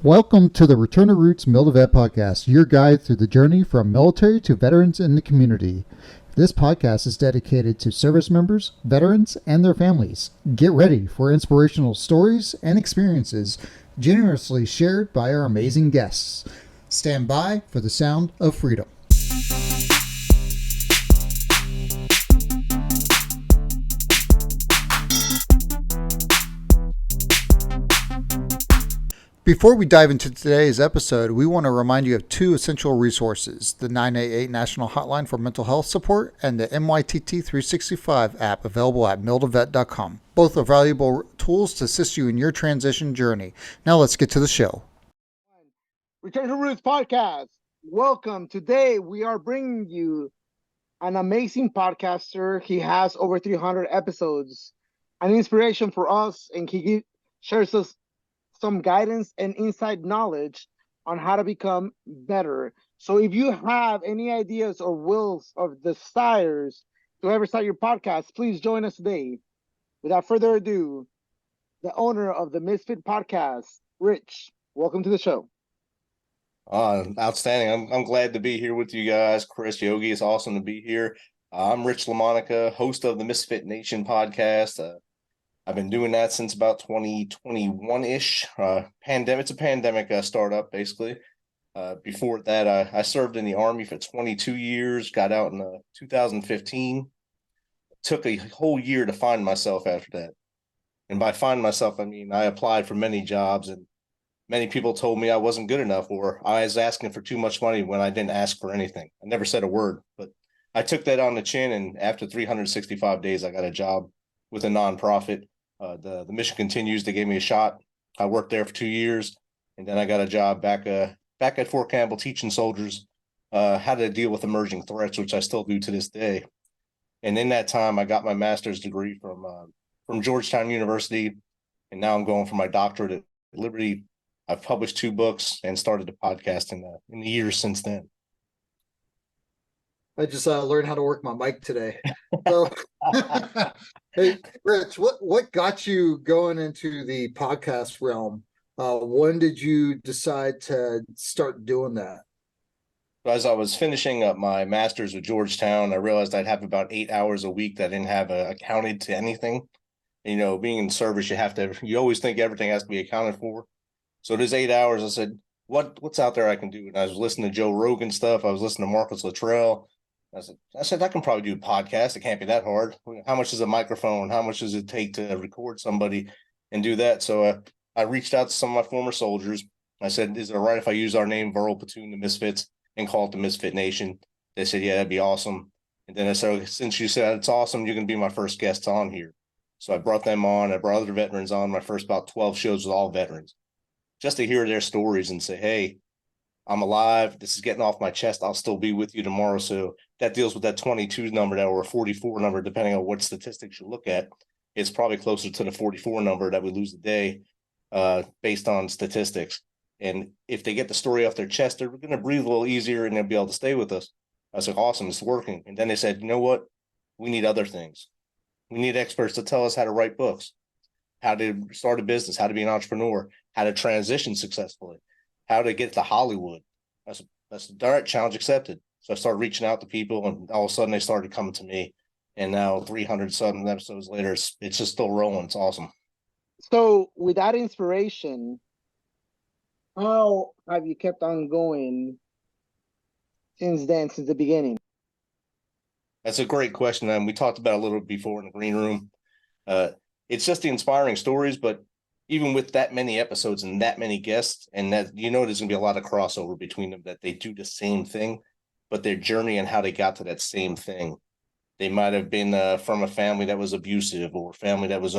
Welcome to the Return to Roots Mil2Vet podcast, your guide through the journey from military to veterans in the community. This podcast is dedicated to service members, veterans, and their families. Get ready for inspirational stories and experiences generously shared by our amazing guests. Stand by for the sound of freedom. Before we dive into today's episode, we want to remind you of two essential resources, the 988 National Hotline for Mental Health Support and the MYTT 365 app available at mil2vet.com. Both are valuable tools to assist you in your transition journey. Now let's get to the show. Return to Roots podcast. Welcome. Today we are bringing you an amazing podcaster. He has over 300 episodes, an inspiration for us, and he shares us some guidance and inside knowledge on how to become better. So if you have any ideas or wills or desires to ever start your podcast, please join us today. Without further ado, the owner of the Misfit podcast, Rich, welcome to the show. Outstanding. I'm glad to be here with you guys. Chris, Yogi, it's awesome to be here. I'm Rich LaMonica, host of the MisfitNation podcast. I've been doing that since about 2021-ish. It's a pandemic startup, basically. Before that, I served in the Army for 22 years, got out in 2015. Took a whole year to find myself after that. And by find myself, I mean I applied for many jobs, and many people told me I wasn't good enough, or I was asking for too much money when I didn't ask for anything. I never said a word, but I took that on the chin, and after 365 days, I got a job with a nonprofit. The mission continues. They gave me a shot. I worked there for 2 years, and then I got a job back at Fort Campbell teaching soldiers how to deal with emerging threats, which I still do to this day. And in that time, I got my master's degree from Georgetown University, and now I'm going for my doctorate at Liberty. I've published 2 books and started a podcast in the years since then. I just learned how to work my mic today. So, hey, Rich, what got you going into the podcast realm? When did you decide to start doing that? As I was finishing up my master's with Georgetown, I realized I'd have about 8 hours a week that I didn't have accounted to anything. You know, being in service, you always think everything has to be accounted for. So there's 8 hours. I said, what's out there I can do? And I was listening to Joe Rogan stuff. I was listening to Marcus Luttrell. I said, I can probably do a podcast. It can't be that hard. How much is a microphone? How much does it take to record somebody and do that? So I reached out to some of my former soldiers. I said, is it all right if I use our name, Burl Platoon, the Misfits, and call it the MisfitNation? They said, yeah, that'd be awesome. And then I said, since you said it's awesome, you're going to be my first guest on here. So I brought them on. I brought other veterans on. My first about 12 shows with all veterans, just to hear their stories and say, hey, I'm alive. This is getting off my chest. I'll still be with you tomorrow. So that deals with that 22 number now, or 44 number, depending on what statistics you look at. It's probably closer to the 44 number that we lose a day based on statistics. And if they get the story off their chest, they're going to breathe a little easier and they'll be able to stay with us. I was like, awesome, it's working. And then they said, you know what? We need other things. We need experts to tell us how to write books, how to start a business, how to be an entrepreneur, how to transition successfully, how to get to Hollywood. That's the direct challenge accepted. So I started reaching out to people, and all of a sudden they started coming to me. And now 300-something episodes later, it's just still rolling. It's awesome. So with that inspiration, how have you kept on going since the beginning? That's a great question. And we talked about it a little bit before in the green room. It's just the inspiring stories, but even with that many episodes and that many guests, and that, there's going to be a lot of crossover between them, that they do the same thing, but their journey and how they got to that same thing. They might have been from a family that was abusive, or a family that was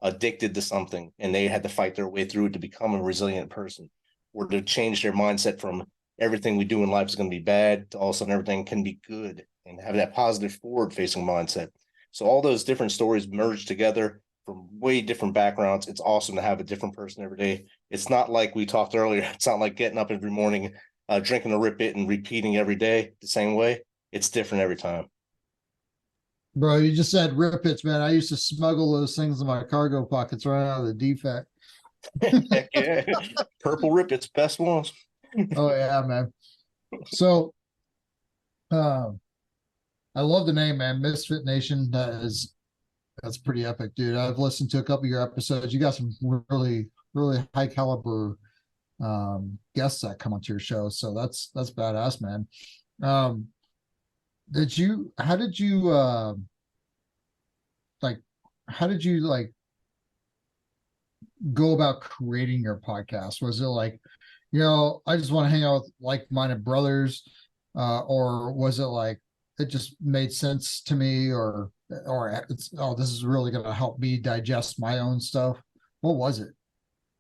addicted to something, and they had to fight their way through it to become a resilient person, or to change their mindset from everything we do in life is going to be bad to all of a sudden everything can be good, and have that positive forward-facing mindset. So all those different stories merged together from way different backgrounds. It's awesome to have a different person every day. It's not like we talked earlier. It's not like getting up every morning, drinking a Rip It and repeating every day the same way. It's different every time. Bro, you just said Rip Its, man. I used to smuggle those things in my cargo pockets right out of the defect. Heck yeah. Purple Rip, it's best ones. Oh yeah, man. So I love the name, man. Misfit Nation. That's pretty epic, dude. I've listened to a couple of your episodes. You got some really, really high caliber guests that come onto your show. So that's badass, man. Um, how did you like how did you like go about creating your podcast? Was it like, I just want to hang out with like-minded brothers, or was it like it just made sense to me, or this is really going to help me digest my own stuff? What was it?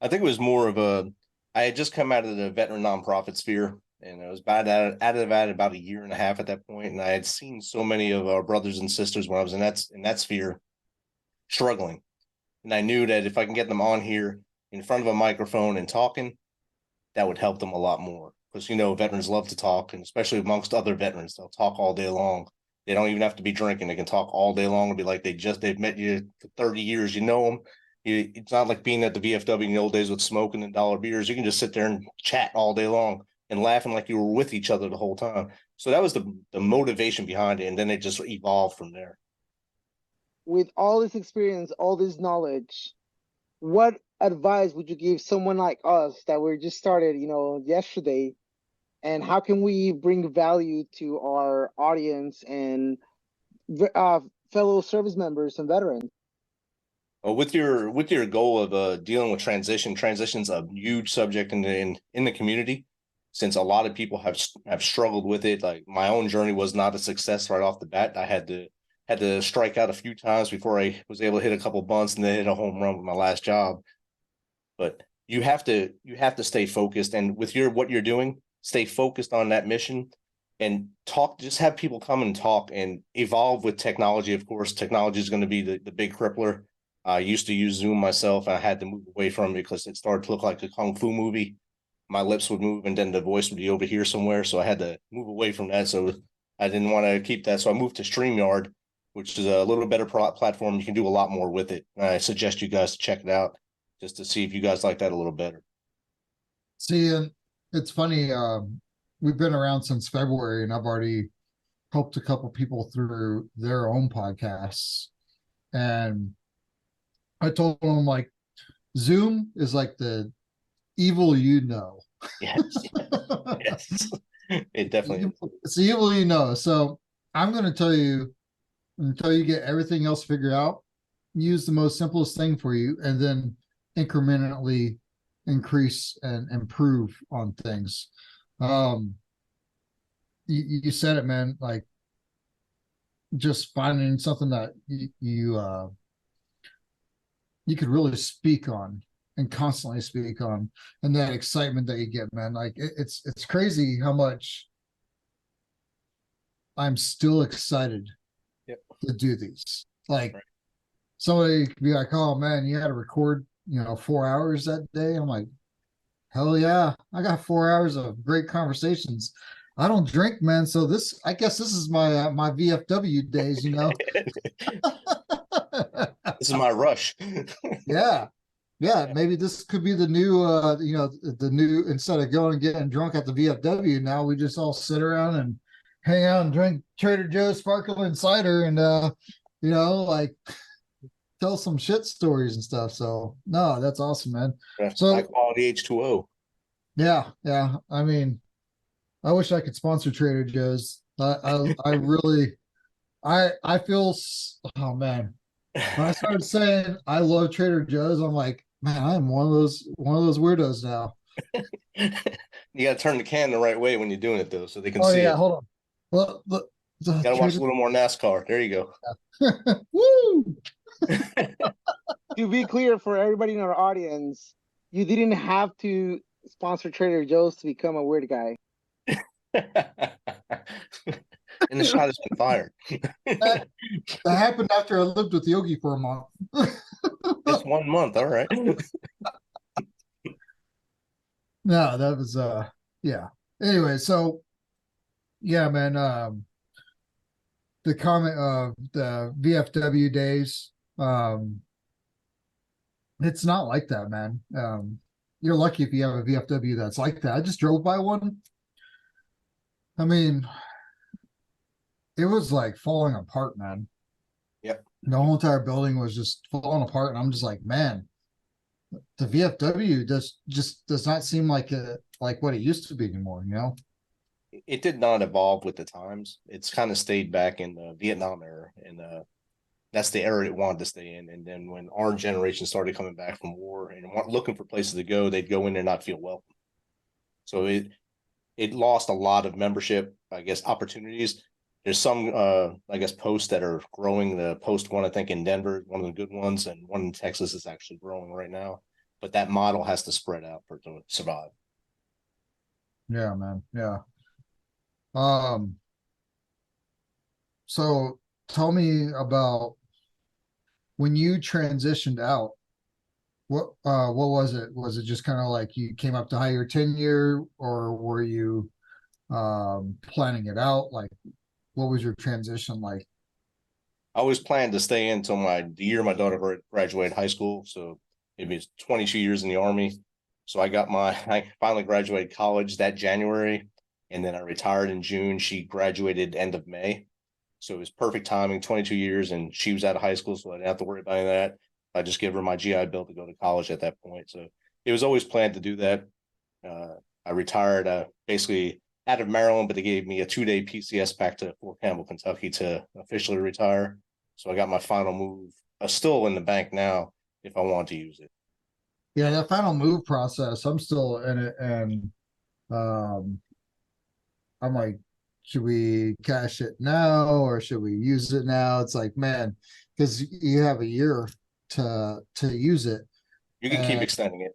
I think it was more of I had just come out of the veteran nonprofit sphere, and I was out of that about a year and a half at that point, and I had seen so many of our brothers and sisters when I was in that sphere struggling, and I knew that if I can get them on here in front of a microphone and talking, that would help them a lot more. Because veterans love to talk, and especially amongst other veterans, they'll talk all day long. They don't even have to be drinking; they can talk all day long and be like they've met you for 30 years. You know them. It's not like being at the VFW in the old days with smoking and dollar beers. You can just sit there and chat all day long and laughing like you were with each other the whole time. So that was the motivation behind it, and then it just evolved from there. With all this experience, all this knowledge, what advice would you give someone like us that we're just started, yesterday? And how can we bring value to our audience and fellow service members and veterans? Well, with your goal of dealing with transition's a huge subject in the community, since a lot of people have struggled with it. Like my own journey was not a success right off the bat. I had to strike out a few times before I was able to hit a couple bunts and then hit a home run with my last job. But you have to stay focused, and with what you're doing, stay focused on that mission and talk. Just have people come and talk and evolve with technology. Of course, technology is going to be the big crippler. I used to use Zoom myself, and I had to move away from it because it started to look like a kung fu movie. My lips would move, and then the voice would be over here somewhere. So I had to move away from that. So I didn't want to keep that. So I moved to StreamYard, which is a little better platform. You can do a lot more with it. I suggest you guys to check it out just to see if you guys like that a little better. See, it's funny. We've been around since February, and I've already helped a couple people through their own podcasts. And I told them, like, Zoom is like the evil Yes. Yes. It definitely is. It's the evil. So I'm going to tell you, until you get everything else figured out, use the most simplest thing for you, and then incrementally increase and improve on things. You said it, man. Like, just finding something that you could really speak on and constantly speak on, and that excitement that you get, man. Like it's crazy how much I'm still excited to do these. Like, right. Somebody could be like, "Oh man, you had to record, 4 hours that day." I'm like, "Hell yeah, I got 4 hours of great conversations." I don't drink, man, so I guess this is my my VFW days, This is my rush. Yeah. Maybe this could be the new, the new, instead of going and getting drunk at the VFW, now we just all sit around and hang out and drink Trader Joe's sparkling cider and, like tell some shit stories and stuff. So no, that's awesome, man. So high quality H2O. Yeah. I mean, I wish I could sponsor Trader Joe's. I really, I feel, oh man, when I started saying I love Trader Joe's, I'm like, man, I'm one of those weirdos now. You got to turn the can the right way when you're doing it, though, so they can see it. Hold on. Look, you got to watch a little more NASCAR. There you go. Yeah. Woo! To be clear for everybody in our audience, you didn't have to sponsor Trader Joe's to become a weird guy. And the shot has been fired. That happened after I lived with Yogi for a month. Just 1 month, all right. No, that was yeah. Anyway, so yeah, man. The comment of the VFW days. It's not like that, man. You're lucky if you have a VFW that's like that. I just drove by one. I mean, it was like falling apart, man. Yep. The whole entire building was just falling apart, and I'm just like, man, the VFW just does not seem like what it used to be anymore. It did not evolve with the times. It's kind of stayed back in the Vietnam era, and that's the era it wanted to stay in. And then when our generation started coming back from war and looking for places to go, they'd go in there and not feel welcome. So it lost a lot of membership, I guess, opportunities. There's some, I guess, posts that are growing. The post one, I think, in Denver, one of the good ones, and one in Texas is actually growing right now. But that model has to spread out for it to survive. Yeah, man. Yeah. Um, so tell me about when you transitioned out. What was it? Was it just kind of like you came up to higher tenure, or were you planning it out? Like, what was your transition like? I always planned to stay in until the year my daughter graduated high school. So it was 22 years in the Army. So I finally graduated college that January, and then I retired in June. She graduated end of May. So it was perfect timing, 22 years, and she was out of high school, so I didn't have to worry about any of that. I just gave her my GI Bill to go to college at that point. So it was always planned to do that. I retired basically out of Maryland, but they gave me a 2-day PCS back to Fort Campbell, Kentucky to officially retire. So I got my final move. Still in the bank now if I want to use it. Yeah, that final move process, I'm still in it, and um, I'm like, should we cash it now or should we use it now? It's like, man, because you have a year to use it, You can keep and extending it.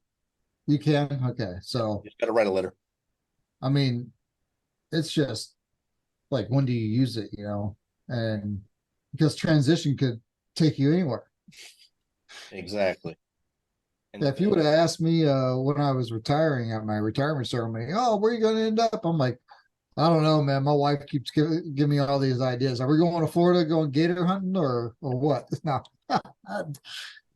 you can. Okay, so You just got to write a letter. I mean, it's just like, when do you use it? And because transition could take you anywhere. Exactly. And If you would have asked me when I was retiring at my retirement ceremony, oh, where are you going to end up? I'm like, I don't know, man. My wife keeps giving me all these ideas. Are we going to Florida, going gator hunting, or what? No, I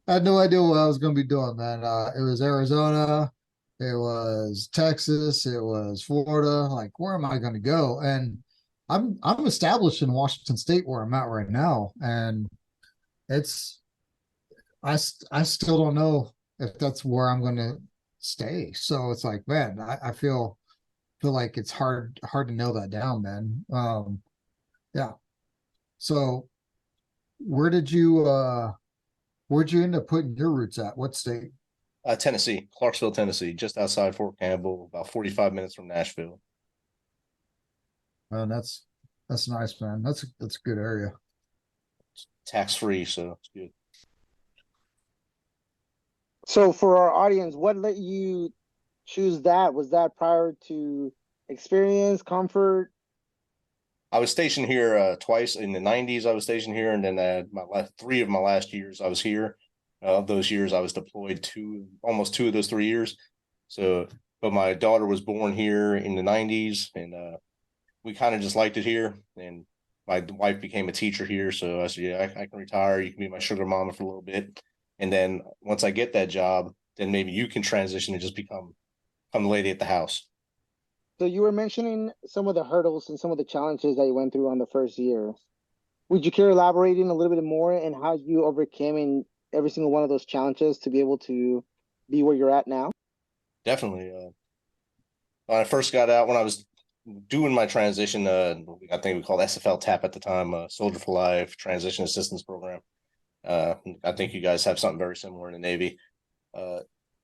had no idea what I was going to be doing, man. It was Arizona, it was Texas, it was Florida. Like, where am I going to go? And I'm established in Washington State where I'm at right now, and it's I still don't know if that's where I'm going to stay. So it's like, man, I feel like it's hard to nail that down, man. Yeah. So where did you where'd you end up putting your roots at? What state? Tennessee, Clarksville, Tennessee, just outside Fort Campbell, about 45 minutes from Nashville. Oh, that's nice, man. That's a good area. Tax free, so it's good. So for our audience, what let you choose that? Was that prior to experience, comfort? I was stationed here twice in the 90s. I was stationed here, and then three of my last years I was here. Of those years, I was deployed almost 2 of those 3 years. So, but my daughter was born here in the 90s, and we kind of just liked it here. And my wife became a teacher here, so I said, "Yeah, I can retire. You can be my sugar mama for a little bit, and then once I get that job, then maybe you can transition and just become the lady at the house." So you were mentioning some of the hurdles and some of the challenges that you went through on the first year. Would you care elaborating a little bit more and how you overcame in every single one of those challenges to be able to be where you're at now? Definitely. When I first got out, when I was doing my transition, I think we called SFL TAP at the time, Soldier for Life Transition Assistance Program. I think you guys have something very similar in the Navy.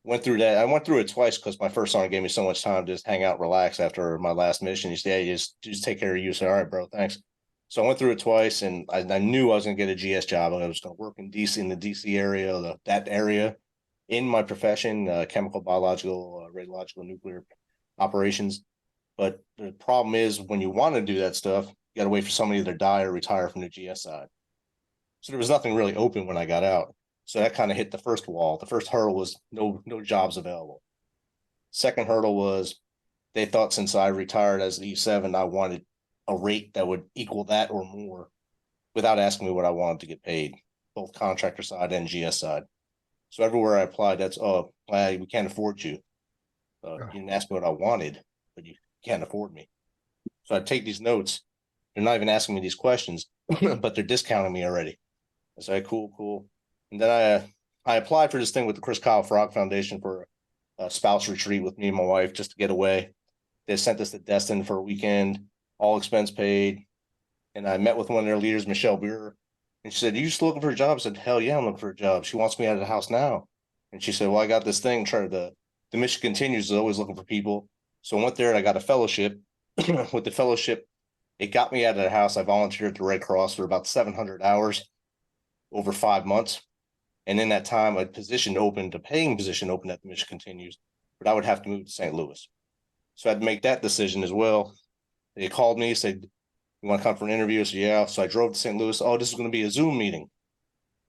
Went through that. I went through it twice because my first sergeant gave me so much time to just hang out, relax after my last mission. He said, "Hey, just take care of you." So, all right, bro, thanks. So I went through it twice, and I knew I was going to get a GS job. I was going to work in DC, in the DC area, that area, in my profession, chemical, biological, radiological, nuclear operations. But the problem is when you want to do that stuff, you got to wait for somebody to die or retire from the GS side. So there was nothing really open when I got out. So that kind of hit the first wall. The first hurdle was no jobs available. Second hurdle was they thought since I retired as an E7, I wanted a rate that would equal that or more without asking me what I wanted to get paid, both contractor side and GS side. So everywhere I applied, that's, oh, we can't afford you. You didn't ask me what I wanted, but you can't afford me. So I take these notes. They're not even asking me these questions, but they're discounting me already. I say, cool. And then I applied for this thing with the Chris Kyle Frog Foundation for a spouse retreat with me and my wife just to get away. They sent us to Destin for a weekend, all expense paid. And I met with one of their leaders, Michelle Beer, and she said, "You just looking for a job?" I said, "Hell yeah, I'm looking for a job." She wants me out of the house now. And she said, "Well, I got this thing. The mission continues is always looking for people." So I went there and I got a fellowship. With the fellowship, it got me out of the house. I volunteered at the Red Cross for about 700 hours over 5 months. And in that time, a paying position opened at the mission continues, but I would have to move to St. Louis. So I had to make that decision as well. They called me, said, "You want to come for an interview?" I said, "Yeah." So I drove to St. Louis. "Oh, this is going to be a Zoom meeting."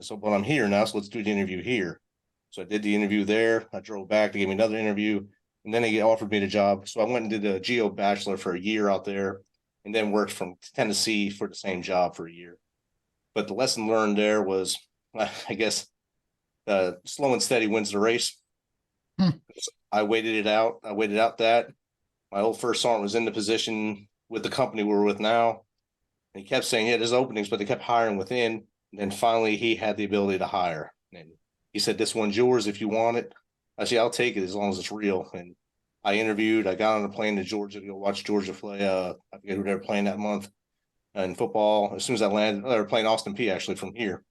I said, "Well, I'm here now, so let's do the interview here." So I did the interview there. I drove back. They gave me another interview, and then they offered me the job. So I went and did a Geo Bachelor for a year out there, and then worked from Tennessee for the same job for a year. But the lesson learned there was, I guess, slow and steady wins the race. I waited it out. That my old first sergeant was in the position with the company we're with now. And he kept saying, "Yeah, there's openings," but they kept hiring within. And then finally he had the ability to hire. And he said, "This one's yours if you want it." I said, "I'll take it as long as it's real." And I interviewed. I got on a plane to Georgia to go watch Georgia play. I forget who they were playing that month in football. As soon as I landed, they were playing Austin P actually from here.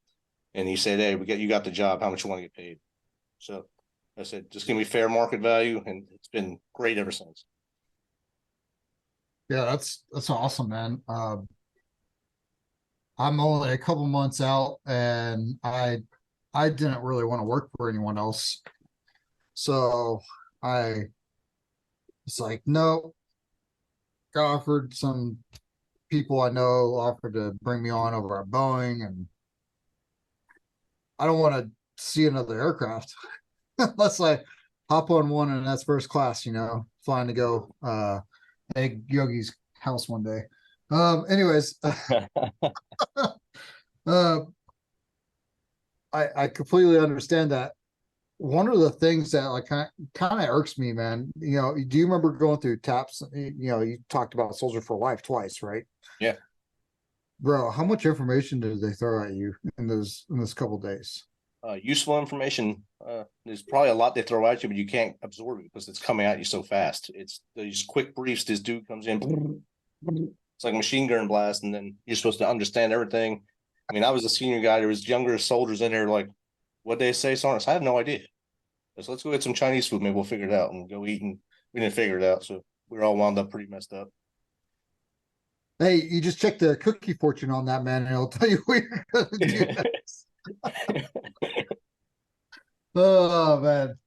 And he said, "Hey, you got the job. How much you want to get paid?" So I said, "Just give me fair market value." And it's been great ever since. Yeah, that's awesome, man. I'm only a couple months out, and I didn't really want to work for anyone else, so I was like, no. Got offered, some people I know offered to bring me on over at Boeing, and I don't want to see another aircraft unless I hop on one and that's first class, flying to go egg Yogi's house one day. Anyways, I completely understand that. One of the things that like kind of irks me, man, do you remember going through TAPS? You talked about Soldier for Life twice, right? Yeah. Bro, how much information did they throw at you in this couple days? Useful information. There's probably a lot they throw at you, but you can't absorb it because it's coming at you so fast. It's these quick briefs. This dude comes in, it's like a machine gun blast, and then you're supposed to understand everything. I mean, I was a senior guy. There was younger soldiers in there. Like, what they say, Sarnas? I have no idea. So let's go get some Chinese food. Maybe we'll figure it out and go eat. And we didn't figure it out, so we were all wound up pretty messed up. Hey, you just check the cookie fortune on that, man, and it'll tell you what you're gonna do next. Oh man,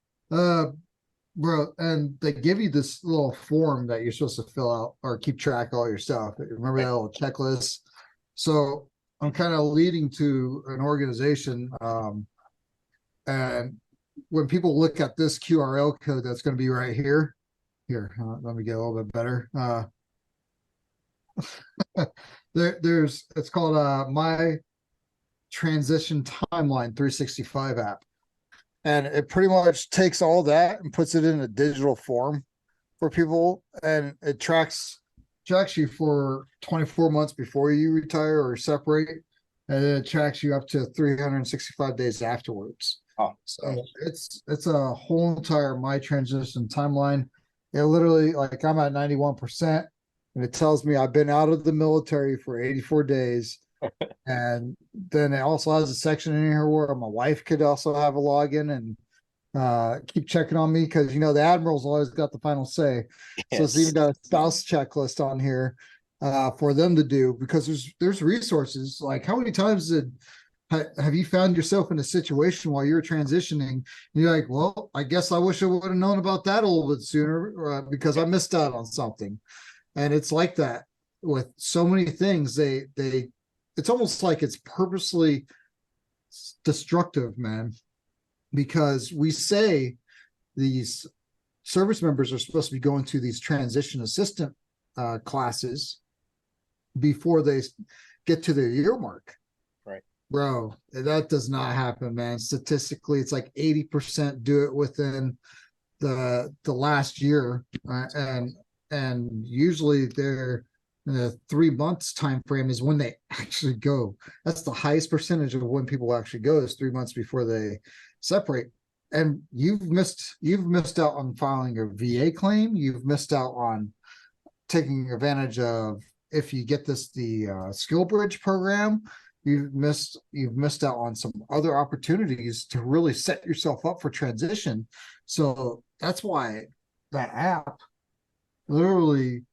bro, and they give you this little form that you're supposed to fill out or keep track of all your stuff. Remember that little checklist? So I'm kind of leading to an organization, and when people look at this QRL code that's going to be right here, let me get a little bit better. It's called My Transition Timeline 365 app, and it pretty much takes all that and puts it in a digital form for people, and it tracks you for 24 months before you retire or separate, and then it tracks you up to 365 days afterwards. Oh, so it's a whole entire My Transition Timeline. It literally, like, I'm at 91%. And it tells me I've been out of the military for 84 days. And then it also has a section in here where my wife could also have a login and keep checking on me, because the admiral's always got the final say. Yes. So it's even got a spouse checklist on here for them to do, because there's resources. Like, how many times have you found yourself in a situation while you're transitioning and you're like, well, I guess I wish I would have known about that a little bit sooner because I missed out on something. And it's like that with so many things. It's almost like it's purposely destructive, man, because we say these service members are supposed to be going to these transition assistant classes before they get to their year mark. Right. Bro, that does not happen, man. Statistically, it's like 80% do it within the last year, and usually they're the 3 months time frame is when they actually go. That's the highest percentage of when people actually go is 3 months before they separate. And you've missed out on filing a VA claim. You've missed out on taking advantage of, if you get the skill bridge program, you've missed out on some other opportunities to really set yourself up for transition. So that's why that app, literally,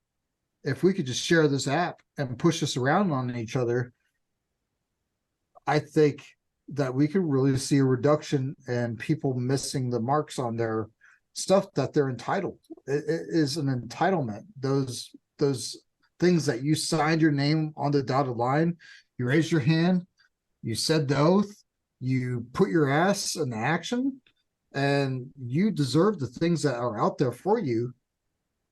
if we could just share this app and push this around on each other, I think that we could really see a reduction in people missing the marks on their stuff that they're entitled. It is an entitlement. Those things that you signed your name on the dotted line, you raised your hand, you said the oath, you put your ass in action, and you deserve the things that are out there for you.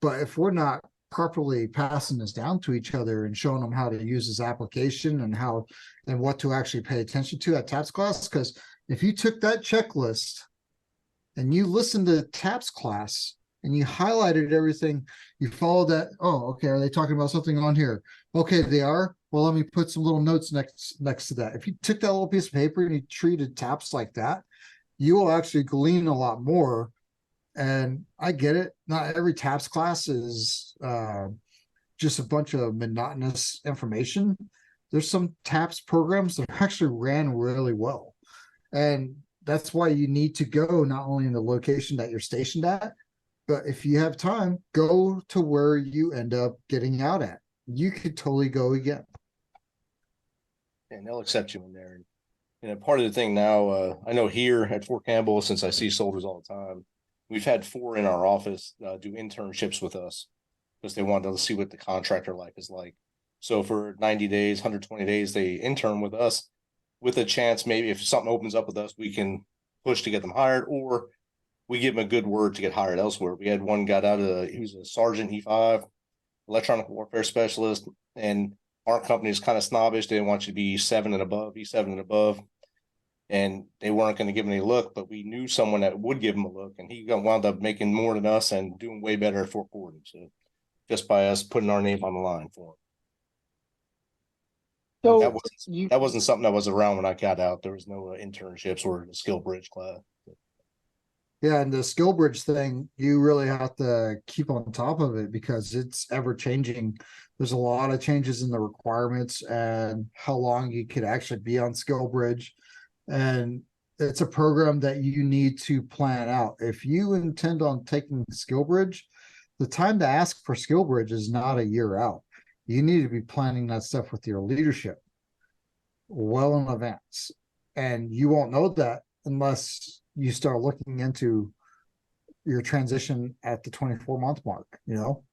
But if we're not properly passing this down to each other and showing them how to use this application and how and what to actually pay attention to at TAPS class, because if you took that checklist and you listened to TAPS class and you highlighted everything, you followed that. Oh, okay. Are they talking about something on here? Okay, they are. Well, let me put some little notes next to that. If you took that little piece of paper and you treated TAPS like that, you will actually glean a lot more. And I get it. Not every TAPS class is just a bunch of monotonous information. There's some TAPS programs that actually ran really well. And that's why you need to go not only in the location that you're stationed at, but if you have time, go to where you end up getting out at. You could totally go again. And they'll accept you in there. And part of the thing now, I know here at Fort Campbell, since I see soldiers all the time, we've had 4 in our office do internships with us because they wanted to see what the contractor life is like. So for 90 days, 120 days, they intern with us with a chance, maybe if something opens up with us, we can push to get them hired, or we give them a good word to get hired elsewhere. We had one got out of, he was a sergeant E5, electronic warfare specialist, and our company is kind of snobbish. They want you to be 7 and above, E7 and above. And they weren't going to give him any look, but we knew someone that would give him a look, and he wound up making more than us and doing way better at Fort Gordon. So just by us putting our name on the line for him. So that wasn't something that was around when I got out. There was no internships or skill bridge class. Yeah, and the skill bridge thing, you really have to keep on top of it because it's ever changing. There's a lot of changes in the requirements and how long you could actually be on skill bridge. And it's a program that you need to plan out. If you intend on taking skill bridge, the time to ask for skill bridge is not a year out. You need to be planning that stuff with your leadership well in advance. And you won't know that unless you start looking into your transition at the 24-month mark, you know?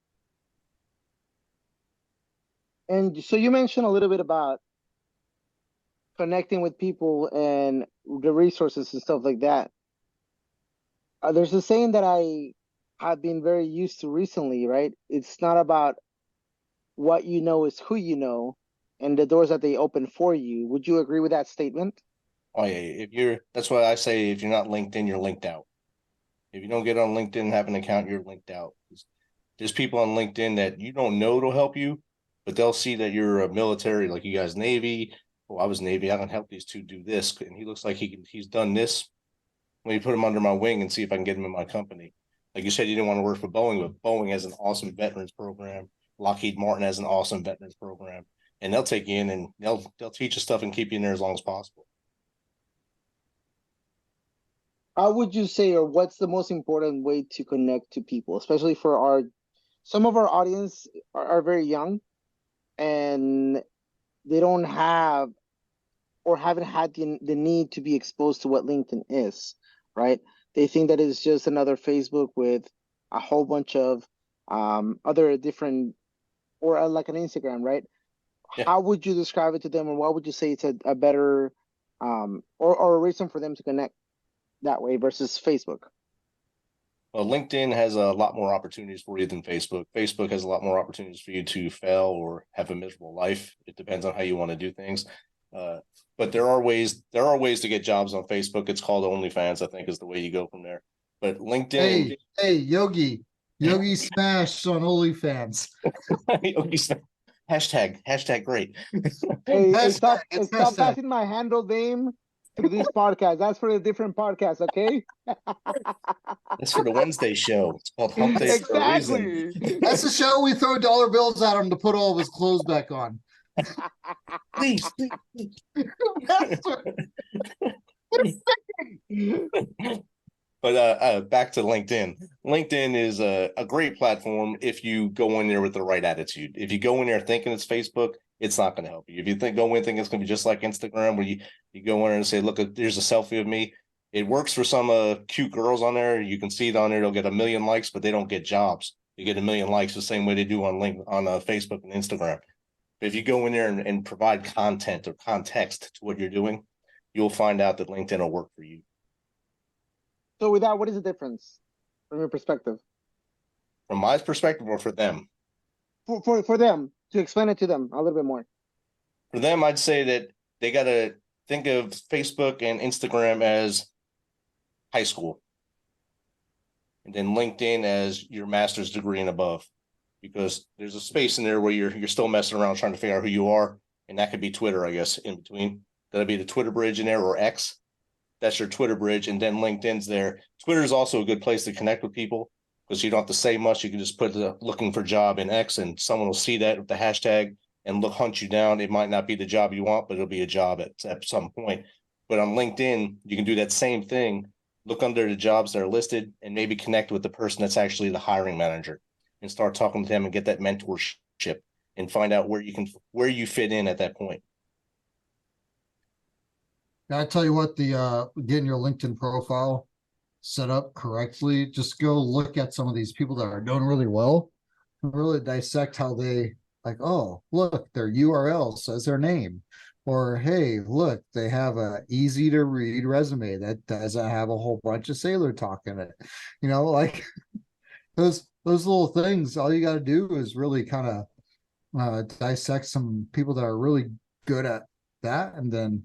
And so you mentioned a little bit about connecting with people and the resources and stuff like that. There's a saying that I have been very used to recently, right? It's not about what you know, is who you know and the doors that they open for you. Would you agree with that statement? Oh yeah, that's why I say if you're not linked in, you're linked out. If you don't get on LinkedIn and have an account, you're linked out. There's people on LinkedIn that you don't know to help you, but they'll see that you're a military, like you guys Navy. Oh, I was Navy. I can help these two do this, and he looks like he's done this. Let me put him under my wing and see if I can get him in my company. Like you said, you didn't want to work for Boeing, but Boeing has an awesome veterans program. Lockheed Martin has an awesome veterans program, and they'll take you in and they'll teach you stuff and keep you in there as long as possible. How would you say, or what's the most important way to connect to people, especially for some of our audience are very young and they don't have or haven't had the need to be exposed to what LinkedIn is, right? They think that it's just another Facebook with a whole bunch of other different, or like an Instagram, right? Yeah. How would you describe it to them, or what would you say it's a better or a reason for them to connect that way versus Facebook? Well, LinkedIn has a lot more opportunities for you than Facebook. Facebook has a lot more opportunities for you to fail or have a miserable life. It depends on how you want to do things. But there are ways to get jobs on Facebook. It's called OnlyFans, I think, is the way you go from there. But LinkedIn, Hey, Yogi smashed on OnlyFans. hashtag great. Hey, Hashtag, it's stop hashtag. passing my handle name through this podcast. That's for a different podcast, okay? That's for the Wednesday show. It's called Hump Day for a reason. Exactly. That's the show we throw dollar bills at him to put all of his clothes back on. Please. But back to LinkedIn. LinkedIn is a great platform if you go in there with the right attitude. If you go in there thinking it's Facebook, it's not going to help you. If you go in thinking it's going to be just like Instagram, where you go in there and say, look, there's a selfie of me. It works for some cute girls on there. You can see it on there. They'll get 1 million likes, but they don't get jobs. They get 1 million likes the same way they do on Facebook and Instagram. But if you go in there and provide content or context to what you're doing, you'll find out that LinkedIn will work for you. So with that, what is the difference from your perspective? From my perspective, or for them? For them, to explain it to them a little bit more. For them, I'd say that they got to think of Facebook and Instagram as high school, and then LinkedIn as your master's degree and above, because there's a space in there where you're still messing around trying to figure out who you are, and that could be Twitter, I guess, in between. That'll be the Twitter bridge in there, or X. That's your Twitter bridge, and then LinkedIn's there. Twitter is also a good place to connect with people because you don't have to say much. You can just put the looking for job in X, and someone will see that with the hashtag and hunt you down. It might not be the job you want, but it'll be a job at some point. But on LinkedIn, you can do that same thing. Look under the jobs that are listed and maybe connect with the person that's actually the hiring manager and start talking to them and get that mentorship and find out where you fit in at that point. I tell you what, getting your LinkedIn profile set up correctly, just go look at some of these people that are doing really well and really dissect how they, like, oh, look, their URL says their name. Or, hey, look, they have a easy to read resume that doesn't have a whole bunch of sailor talk in it. Like those little things, all you got to do is really kind of dissect some people that are really good at that. And then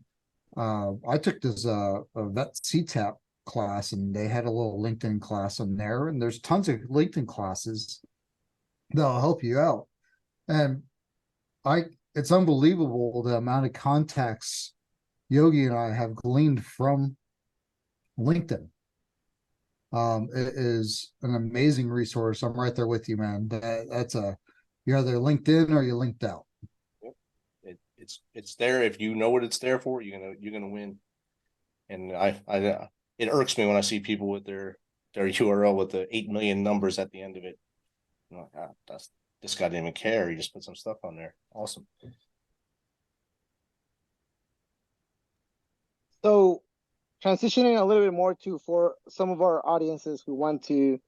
I took this a vet CTAP class, and they had a little LinkedIn class in there, and there's tons of LinkedIn classes that'll help you out. And it's unbelievable the amount of contacts Yogi and I have gleaned from LinkedIn. It is an amazing resource. I'm right there with you, man. You're either LinkedIn or you're linked out. It's there. If you know what it's there for, you're gonna win. And it irks me when I see people with their URL with the 8 million numbers at the end of it. I'm like, this guy didn't even care. He just put some stuff on there. Awesome. So transitioning a little bit more for some of our audiences who want to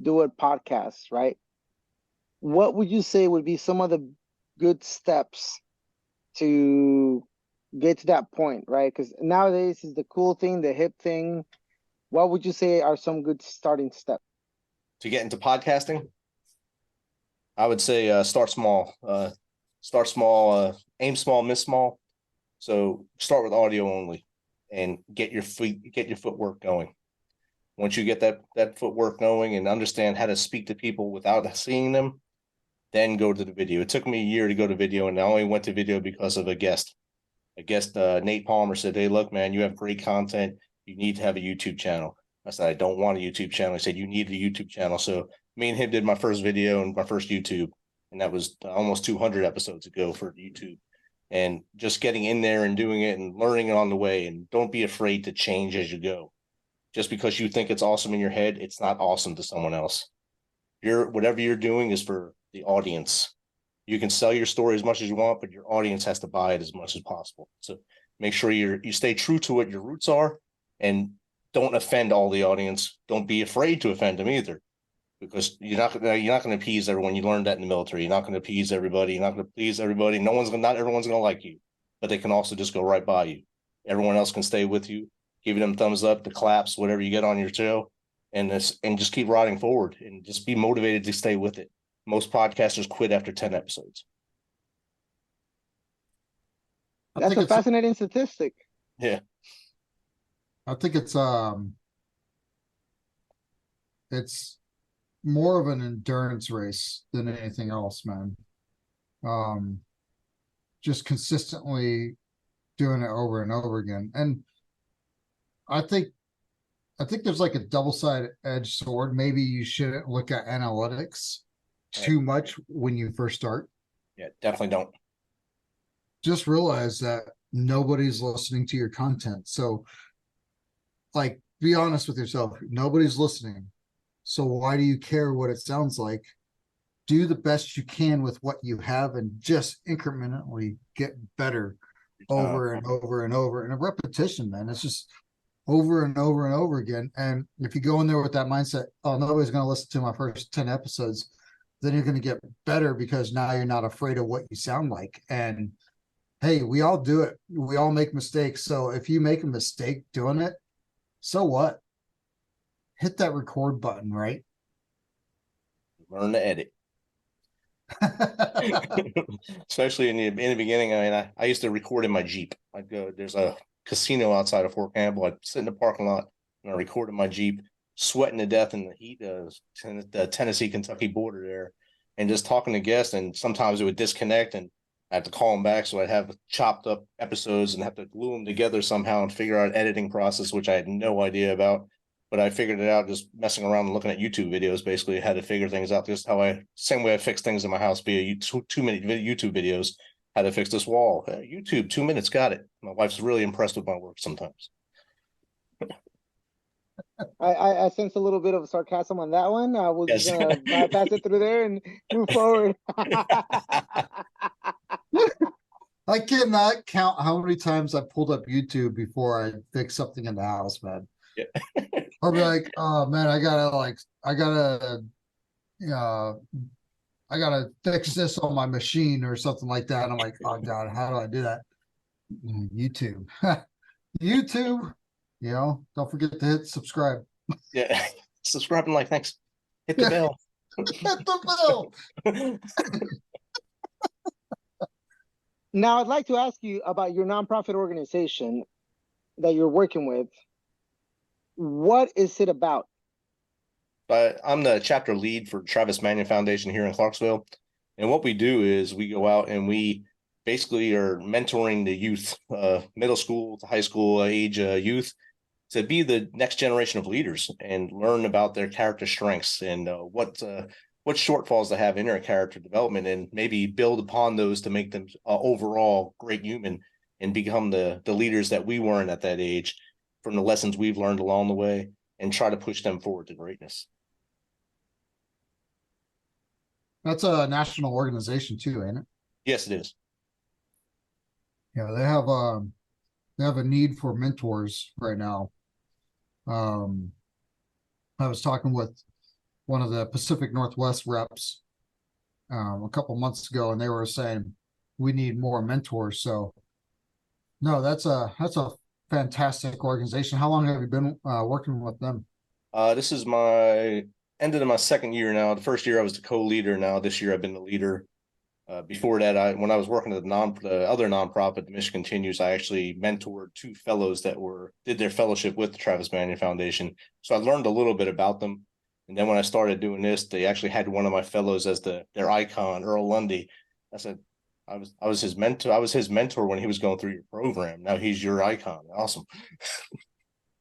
do a podcast, right? What would you say would be some of the good steps to get to that point, right? Because nowadays is the cool thing, the hip thing. What would you say are some good starting steps to get into podcasting? I would say start small. Aim small, miss small. So start with audio only and get your footwork going. Once you get that footwork going and understand how to speak to people without seeing them, then go to the video. It took me a year to go to video, and I only went to video because of a guest. Nate Palmer said, hey, look, man, you have great content. You need to have a YouTube channel. I said, I don't want a YouTube channel. He said, you need a YouTube channel. So me and him did my first video and my first YouTube, and that was almost 200 episodes ago for YouTube. And just getting in there and doing it and learning it on the way, and don't be afraid to change as you go. Just because you think it's awesome in your head, it's not awesome to someone else. Whatever you're doing is for the audience. You can sell your story as much as you want, but your audience has to buy it as much as possible. So make sure you stay true to what your roots are, and don't offend all the audience. Don't be afraid to offend them either, because you're not going to appease everyone. You learned that in the military. You're not going to appease everybody. You're not going to please everybody. Not everyone's going to like you, but they can also just go right by you. Everyone else can stay with you, give them thumbs up, the claps, whatever you get on your show, and just keep riding forward and just be motivated to stay with it. Most podcasters quit after 10 episodes. I That's think a fascinating statistic. Yeah. I think it's more of an endurance race than anything else, man. Um, just consistently doing it over and over again. And I think there's like a double-sided edged sword. Maybe you shouldn't look at analytics too much when you first start. Yeah, definitely don't. Just realize that nobody's listening to your content. So, like, be honest with yourself. Nobody's listening. So why do you care what it sounds like? Do the best you can with what you have and just incrementally get better over and over and over. And a repetition, man. It's just over and over and over again. And if you go in there with that mindset, oh, nobody's going to listen to my first 10 episodes, then you're going to get better because now you're not afraid of what you sound like. And hey, we all do it. We all make mistakes. So if you make a mistake doing it, so what? Hit that record button, right? Learn to edit. Especially in the beginning. I mean, I used to record in my Jeep. I'd go, there's a casino outside of Fort Campbell. I'd sit in the parking lot and I record in my Jeep, sweating to death in the heat of the Tennessee-Kentucky border there, and just talking to guests. And sometimes it would disconnect and I had to call them back. So I'd have chopped up episodes and have to glue them together somehow and figure out an editing process, which I had no idea about. But I figured it out just messing around and looking at YouTube videos. Basically, how to figure things out. Just same way I fix things in my house via 2-minute YouTube videos. How to fix this wall. YouTube, 2 minutes, got it. My wife's really impressed with my work sometimes. I sense a little bit of sarcasm on that one. I was Yes. gonna bypass it through there and move forward. I cannot count how many times I pulled up YouTube before I fixed something in the house, man. Yeah. I'll be like, oh man, I gotta fix this on my machine or something like that. And I'm like, oh God, how do I do that? YouTube. YouTube, don't forget to hit subscribe. Yeah. Subscribe and like, thanks. Hit the bell. Hit the bell. Now, I'd like to ask you about your nonprofit organization that you're working with. What is it about? I'm the chapter lead for Travis Manion Foundation here in Clarksville. And what we do is we go out and we basically are mentoring the youth, middle school to high school age youth, to be the next generation of leaders and learn about their character strengths and what shortfalls they have in their character development, and maybe build upon those to make them overall great human and become the leaders that we weren't at that age from the lessons we've learned along the way, and try to push them forward to greatness. That's a national organization too, ain't it? Yes, it is. Yeah, they have a need for mentors right now. I was talking with one of the Pacific Northwest reps a couple months ago, and they were saying we need more mentors. So, no, that's a fantastic organization. How long have you been working with them? This is ended in my second year now. The first year I was the co-leader. Now this year I've been the leader. Before that, when I was working at the other nonprofit, the Mission Continues, I actually mentored 2 fellows that did their fellowship with the Travis Manion Foundation. So I learned a little bit about them. And then when I started doing this, they actually had one of my fellows as their icon, Earl Lundy. I said, I was his mentor. I was his mentor when he was going through your program. Now he's your icon. Awesome.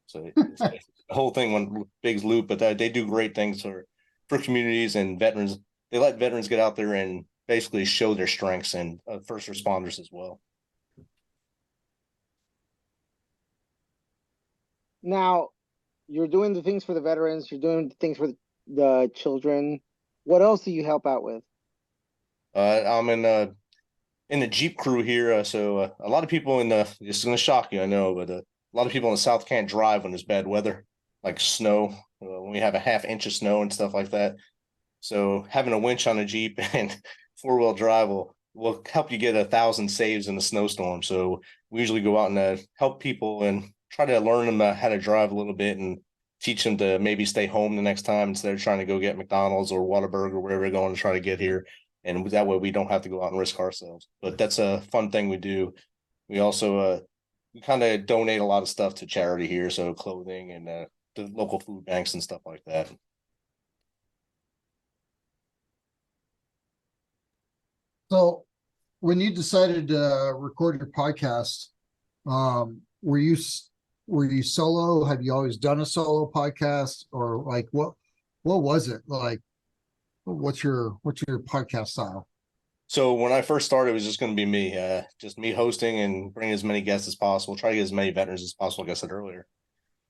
So the whole thing went big loop, but they do great things for communities and veterans. They let veterans get out there and basically show their strengths, and first responders as well. Now, you're doing the things for the veterans, you're doing the things for the children. What else do you help out with? I'm in the Jeep crew here. So a lot of people this is going to shock you, I know, but a lot of people in the South can't drive when there's bad weather, like snow, when we have a ½ inch of snow and stuff like that. So having a winch on a Jeep and 4-wheel drive will help you get 1,000 saves in a snowstorm. So we usually go out and help people and try to learn them how to drive a little bit and teach them to maybe stay home the next time instead of trying to go get McDonald's or Whataburger or wherever they're going to try to get here. And that way we don't have to go out and risk ourselves. But that's a fun thing we do. We also we kind of donate a lot of stuff to charity here, so clothing and the local food banks and stuff like that. So, when you decided to record your podcast, um, were you were you solo? Have you always done a solo podcast, or like what was it like? What's your podcast style? So when I first started, it was just going to be me, just me hosting and bringing as many guests as possible, try to get as many veterans as possible, like I said earlier.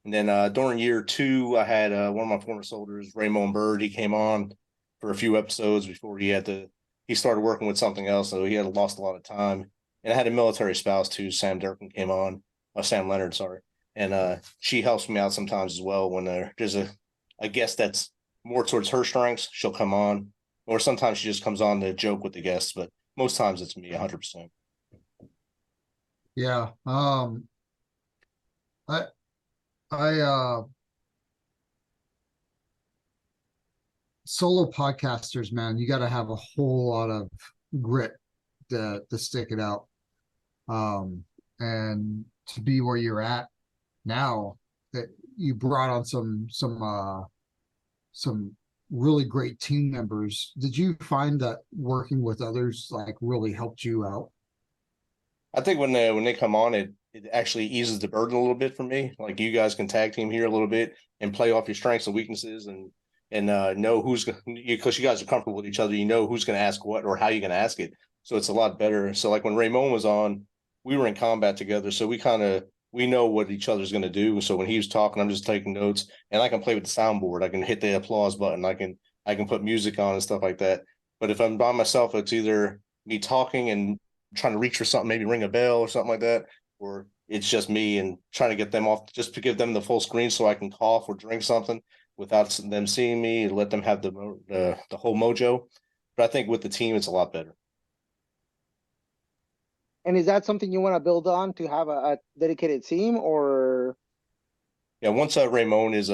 And then during year 2, I had one of my former soldiers, Raymond Bird. He came on for a few episodes before he started working with something else, so he had lost a lot of time. And I had a military spouse too, Sam Durkin came on, Sam Leonard, sorry. And she helps me out sometimes as well when there's a guest that's more towards her strengths, she'll come on. Or sometimes she just comes on to joke with the guests, but most times it's me 100%. Yeah. I I solo podcasters, man, you got to have a whole lot of grit to stick it out. And to be where you're at now, that you brought on some really great team members. Did you find that working with others like really helped you out? I think when they come on, it actually eases the burden a little bit for me. Like you guys can tag team here a little bit and play off your strengths and weaknesses and know who's because you guys are comfortable with each other. You know who's going to ask what or how you're going to ask it. So it's a lot better. So like when Raymond was on, we were in combat together, so we know what each other's going to do. So when he was talking, I'm just taking notes, and I can play with the soundboard. I can hit the applause button. I can put music on and stuff like that. But if I'm by myself, it's either me talking and trying to reach for something, maybe ring a bell or something like that, or it's just me and trying to get them off, just to give them the full screen so I can cough or drink something without them seeing me and let them have the whole mojo. But I think with the team, it's a lot better. And is that something you want to build on to have a dedicated team, or? Yeah, once Raymond is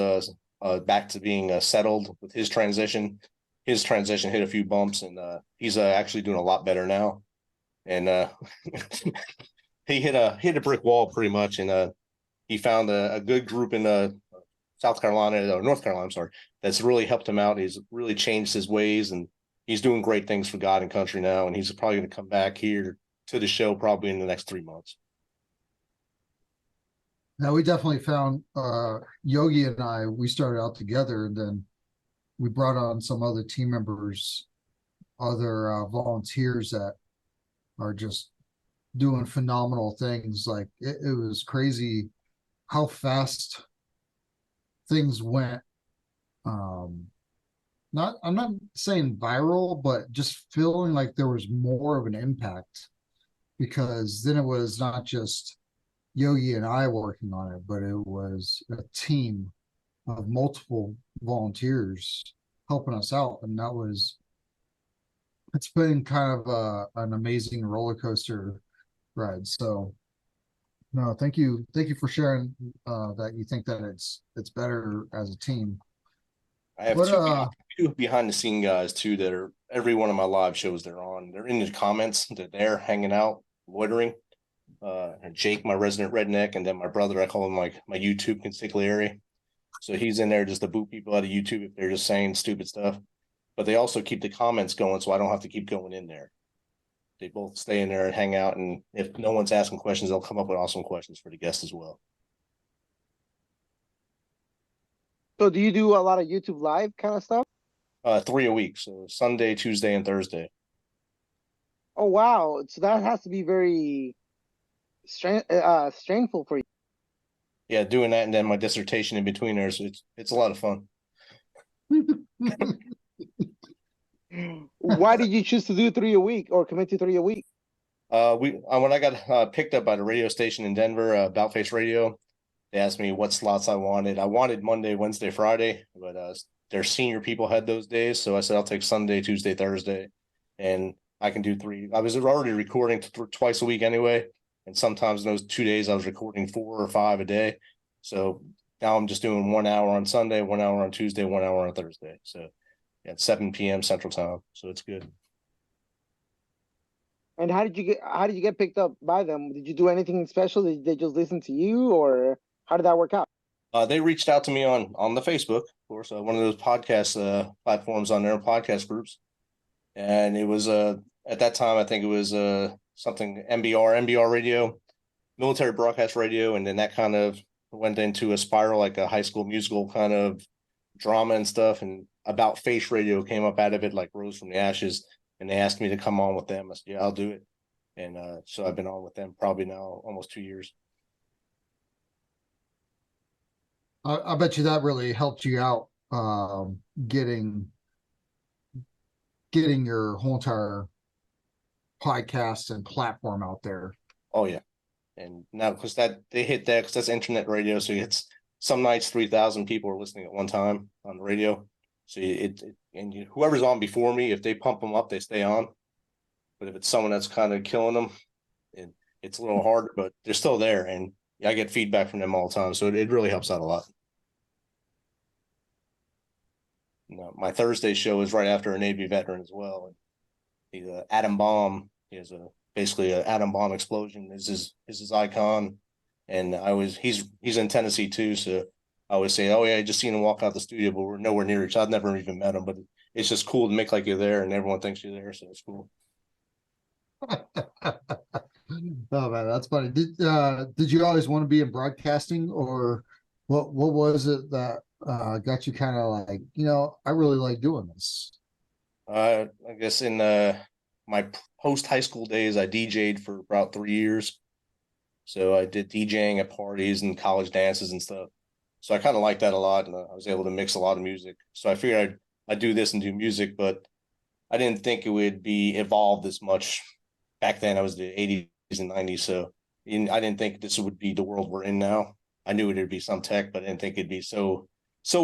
back to being settled with his transition hit a few bumps, and he's actually doing a lot better now. And he hit a brick wall pretty much, and he found a good group in South Carolina or North Carolina, I'm sorry, that's really helped him out. He's really changed his ways, and he's doing great things for God and country now. And he's probably going to come back here to the show probably in the next 3 months. Now we definitely found Yogi and I, we started out together, and then we brought on some other team members, other volunteers that are just doing phenomenal things. Like it was crazy how fast things went. Um, not I'm not saying viral, but just feeling like there was more of an impact, because then it was not just Yogi and I working on it, but it was a team of multiple volunteers helping us out. And it's been kind of an amazing roller coaster ride. So no, thank you for sharing that you think that it's better as a team. I have But two behind the scene guys too that are every one of my live shows they're on. They're in the comments. They're there hanging out, loitering. And Jake, my resident redneck, and then my brother, I call him like my YouTube consigliere. So he's in there just to boot people out of YouTube if they're just saying stupid stuff. But they also keep the comments going, so I don't have to keep going in there. They both stay in there and hang out, and if no one's asking questions, they'll come up with awesome questions for the guests as well. So do you do a lot of YouTube live kind of stuff? 3 a week, so Sunday, Tuesday, and Thursday. Oh wow! So that has to be very strainful for you. Yeah, doing that and then my dissertation in between there, so it's a lot of fun. Why did you choose to do 3 a week or commit to 3 a week? When I got picked up by the radio station in Denver, Baltface Radio, they asked me what slots I wanted. I wanted Monday, Wednesday, Friday, but their senior people had those days, so I said I'll take Sunday, Tuesday, Thursday, and I can do 3. I was already recording twice a week anyway, and sometimes in those 2 days I was recording 4 or 5 a day. So now I'm just doing 1 hour on Sunday, 1 hour on Tuesday, 1 hour on Thursday. So at 7 p.m. Central Time, so it's good. And how did you get picked up by them? Did you do anything special? Did they just listen to you, or how did that work out? They reached out to me on the Facebook, of course, one of those podcast platforms on their podcast groups, and it was at that time I think it was something MBR radio, military broadcast radio, and then that kind of went into a spiral, like a High School Musical kind of drama and stuff, and About Face Radio came up out of it like Rose from the Ashes, and they asked me to come on with them. I said, yeah, I'll do it, and so I've been on with them probably now almost 2 years. I bet you that really helped you out, getting your whole entire podcast and platform out there. Oh yeah, and now because that they hit that because that's internet radio, so it's some nights 3,000 people are listening at one time on the radio. So whoever's on before me, if they pump them up, they stay on. But if it's someone that's kind of killing them, it's a little harder, but they're still there, and I get feedback from them all the time, so it really helps out a lot. My Thursday show is right after a Navy veteran as well. And he's an atom bomb. He has basically an atom bomb explosion is his icon. And he's in Tennessee too, so I always say, oh yeah, I just seen him walk out the studio, but we're nowhere near each other. I've never even met him, but it's just cool to make like you're there and everyone thinks you're there, so it's cool. Oh man, that's funny. Did you always want to be in broadcasting, or what was it that got you kind of like, I really like doing this? I guess in my post high school days, I DJ'd for about 3 years. So I did DJing at parties and college dances and stuff. So I kind of liked that a lot, and I was able to mix a lot of music. So I figured I'd do this and do music, but I didn't think it would be evolved as much. Back then, I was the 80s and 90s, so I didn't think this would be the world we're in now. I knew it'd be some tech, but I didn't think it'd be so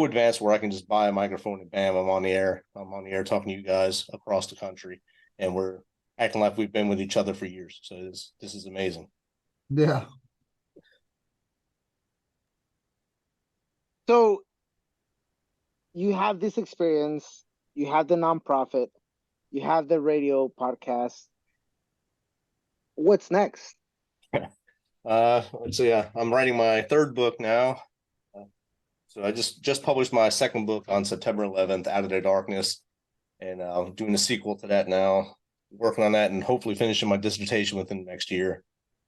advanced where I can just buy a microphone and bam, I'm on the air. I'm on the air talking to you guys across the country, and we're acting like we've been with each other for years. So this is amazing. Yeah. So you have this experience, you have the nonprofit, you have the radio podcast. What's next? Let's see. I'm writing my third book now. So I just published my second book on September 11th, Out of the Darkness, and I'm doing a sequel to that now, working on that and hopefully finishing my dissertation within the next year.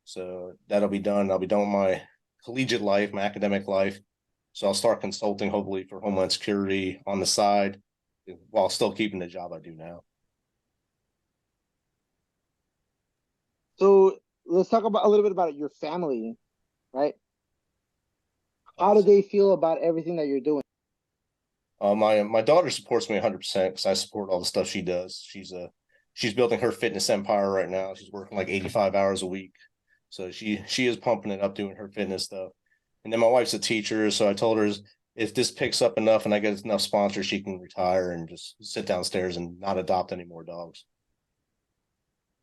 So that'll be done. I'll be done with my collegiate life, my academic life. So I'll start consulting hopefully for Homeland Security on the side while still keeping the job I do now. So let's talk about a little bit about your family, right? How do they feel about everything that you're doing? My daughter supports me 100% because I support all the stuff she does. She's building her fitness empire right now. She's working like 85 hours a week, so she is pumping it up doing her fitness stuff. And then my wife's a teacher, so I told her if this picks up enough and I get enough sponsors, she can retire and just sit downstairs and not adopt any more dogs.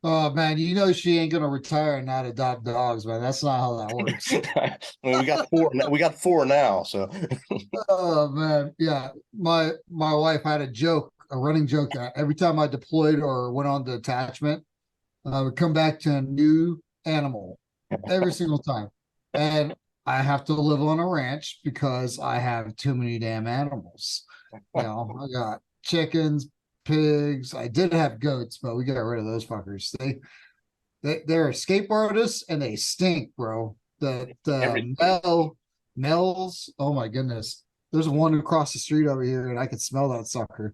Oh man, she ain't gonna retire and not adopt dogs, man. That's not how that works. I mean, we got four. We got four now. So. Oh man, yeah. My wife had a running joke that every time I deployed or went on detachment, I would come back to a new animal every single time, and I have to live on a ranch because I have too many damn animals. I got chickens, pigs. I did have goats, but we got rid of those fuckers. They're escape artists and they stink, bro. The Mel's, oh my goodness. There's one across the street over here and I can smell that sucker.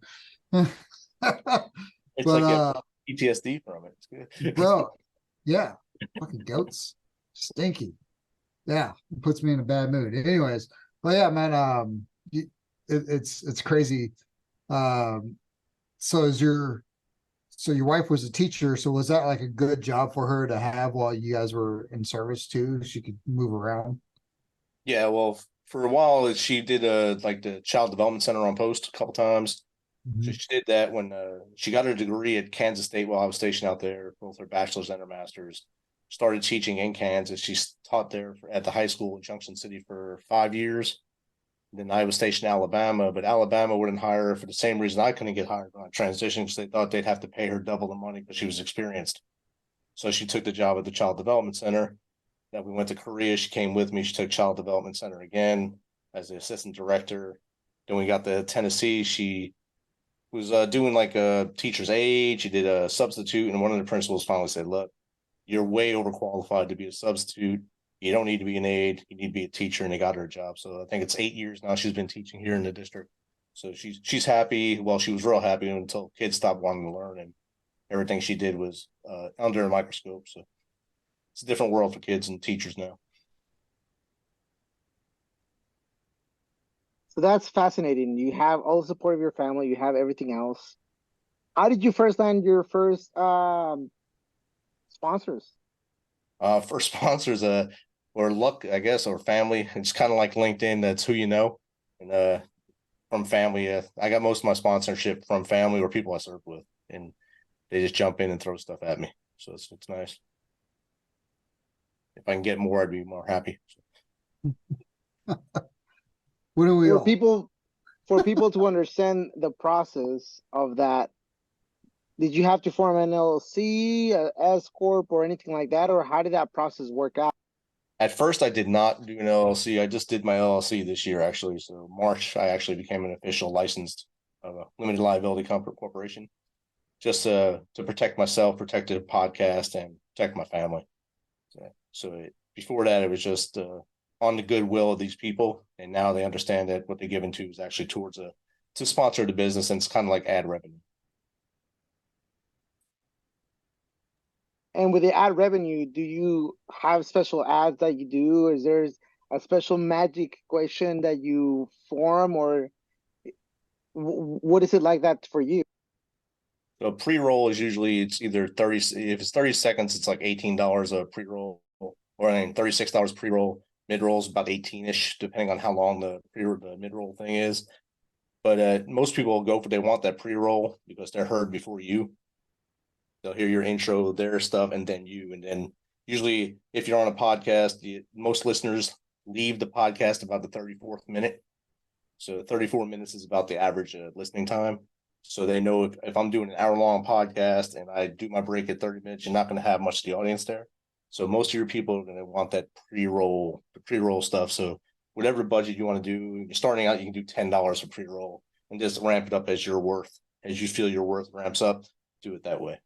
It's like PTSD from it. It's good. Bro, yeah. Fucking goats. Stinky. Yeah, it puts me in a bad mood. Anyways, but yeah, man, it's crazy. So your wife was a teacher, so was that like a good job for her to have while you guys were in service too? She could move around. Yeah, well, for a while she did like the Child Development Center on post a couple times. Mm-hmm. So she did that when she got her degree at Kansas State while I was stationed out there, both her bachelor's and her master's. Started teaching in Kansas. She taught there at the high school in Junction City for 5 years. Then I was stationed in Alabama, but Alabama wouldn't hire her for the same reason I couldn't get hired on transition, because they thought they'd have to pay her double the money because she was experienced. So she took the job at the Child Development Center. Then we went to Korea. She came with me. She took Child Development Center again as the assistant director. Then we got to Tennessee. She was doing like a teacher's aide. She did a substitute, and one of the principals finally said, "Look, you're way overqualified to be a substitute. You don't need to be an aide. You need to be a teacher." And they got her a job. So I think it's 8 years now she's been teaching here in the district. So she's happy. Well, she was real happy until kids stopped wanting to learn, and everything she did was under a microscope. So it's a different world for kids and teachers now. So that's fascinating. You have all the support of your family. You have everything else. How did you first land your first sponsors? For sponsors, or luck, I guess, or family. It's kind of like LinkedIn. That's who you know. And from family, I got most of my sponsorship from family or people I serve with, and they just jump in and throw stuff at me. So it's nice. If I can get more, I'd be more happy. What do we For all? people to understand the process of that, did you have to form an LLC, a S corp, or anything like that, or how did that process work out? At first, I did not do an LLC. I just did my LLC this year, actually. So March, I actually became an official licensed limited liability corporation, just to protect myself, protect the podcast, and protect my family. Before that, it was just on the goodwill of these people, and now they understand that what they're given to is actually towards to sponsor the business, and it's kind of like ad revenue. And with the ad revenue, do you have special ads that you do? Is there a special magic question that you form, or what is it like that for you? So pre-roll is usually it's either 30, if it's 30 seconds, it's like $18 a pre-roll, or I mean $36 pre-roll. Mid-roll is about 18-ish, depending on how long the mid-roll thing is. But most people go for, they want that pre-roll because they're heard before you. They'll hear your intro, their stuff, and then you. And then usually if you're on a podcast, most listeners leave the podcast about the 34th minute. So 34 minutes is about the average listening time. So they know if I'm doing an hour-long podcast and I do my break at 30 minutes, you're not going to have much of the audience there. So most of your people are going to want that pre-roll stuff. So whatever budget you want to do, you're starting out, you can do $10 for pre-roll and just ramp it up as your worth, as you feel your worth ramps up. Do it that way.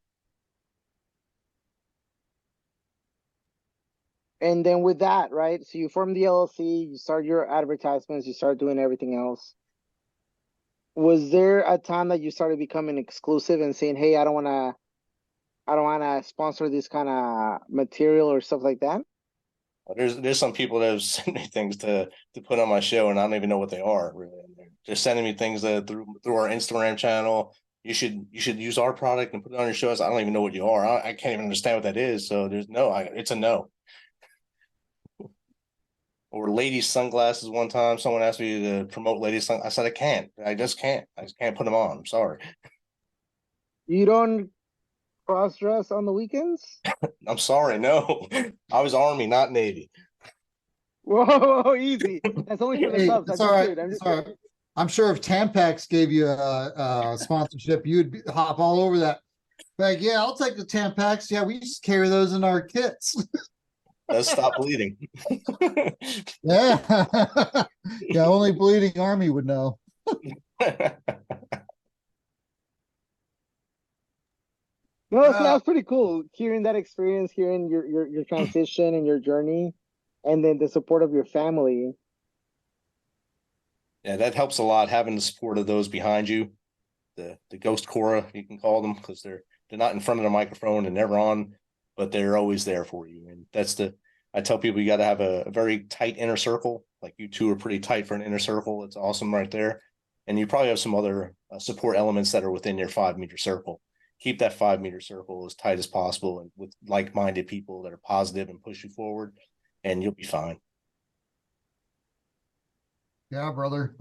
And then with that, right? So you form the LLC, you start your advertisements, you start doing everything else. Was there a time that you started becoming exclusive and saying, "Hey, I don't want to sponsor this kind of material or stuff like that"? There's some people that have sent me things to put on my show, and I don't even know what they are. Really, they're sending me things through our Instagram channel. You should use our product and put it on your shows. I don't even know what you are. I can't even understand what that is. So there's no. It's a no. Or ladies sunglasses. One time, someone asked me to promote ladies sunglasses. I said I can't. I just can't. I just can't put them on. I'm sorry. You don't cross dress on the weekends? I'm sorry. No, I was Army, not Navy. Whoa, easy. That's only for the Hey, subs. it's I'm all just right. kidding. I'm It's just all kidding. right. I'm sure if Tampax gave you a sponsorship, you'd hop all over that. Like, yeah, I'll take the Tampax. Yeah, we just carry those in our kits. Does stop bleeding. Yeah. Yeah, only bleeding army would know. No, so that's pretty cool. Hearing that experience, hearing your transition and your journey, and then the support of your family. Yeah, that helps a lot, having the support of those behind you, the ghost Cora, you can call them, because they're not in front of the microphone and never on, but they're always there for you. And I tell people, you got to have a very tight inner circle. Like you two are pretty tight for an inner circle. It's awesome right there. And you probably have some other support elements that are within your 5-meter circle. Keep that 5-meter circle as tight as possible, and with like-minded people that are positive and push you forward, and you'll be fine. Yeah, brother.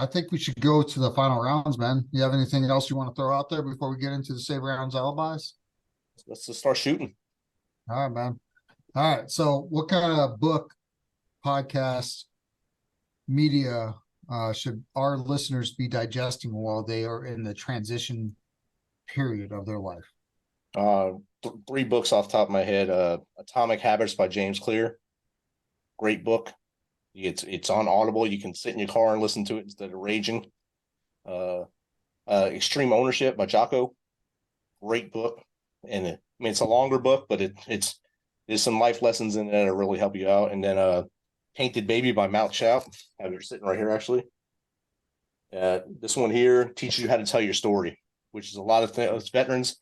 I think we should go to the final rounds, man. You have anything else you want to throw out there before we get into the save rounds alibis? Let's just start shooting. All right, man. All right. So what kind of book, podcast, media should our listeners be digesting while they are in the transition period of their life? Three books off the top of my head. Atomic Habits by James Clear. Great book. It's on Audible. You can sit in your car and listen to it instead of raging. Extreme Ownership by Jocko. Great book. And it's a longer book, but there's some life lessons in it that really help you out. And then Painted Baby by Mouth Shout. I have it sitting right here actually. This one here teaches you how to tell your story, which is a lot of things. Veterans,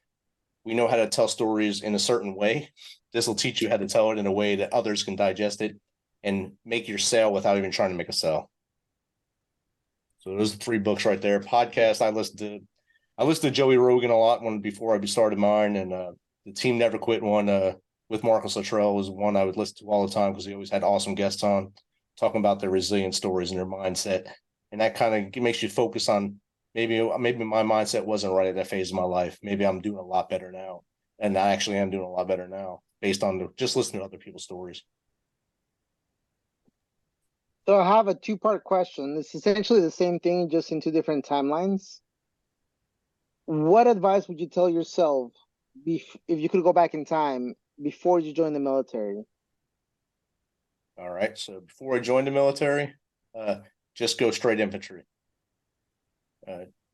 we know how to tell stories in a certain way. This will teach you how to tell it in a way that others can digest it and make your sale without even trying to make a sale. So those are 3 books right there. Podcast, I listened to Joey Rogan a lot before I started mine, and the Team Never Quit one with Marcus Luttrell was one I would listen to all the time because he always had awesome guests on talking about their resilient stories and their mindset. And that kind of makes you focus on maybe my mindset wasn't right at that phase of my life. Maybe I'm doing a lot better now. And I actually am doing a lot better now based on just listening to other people's stories. So I have a 2-part question. It's essentially the same thing, just in 2 different timelines. What advice would you tell yourself if you could go back in time before you joined the military? All right. So before I joined the military, just go straight infantry.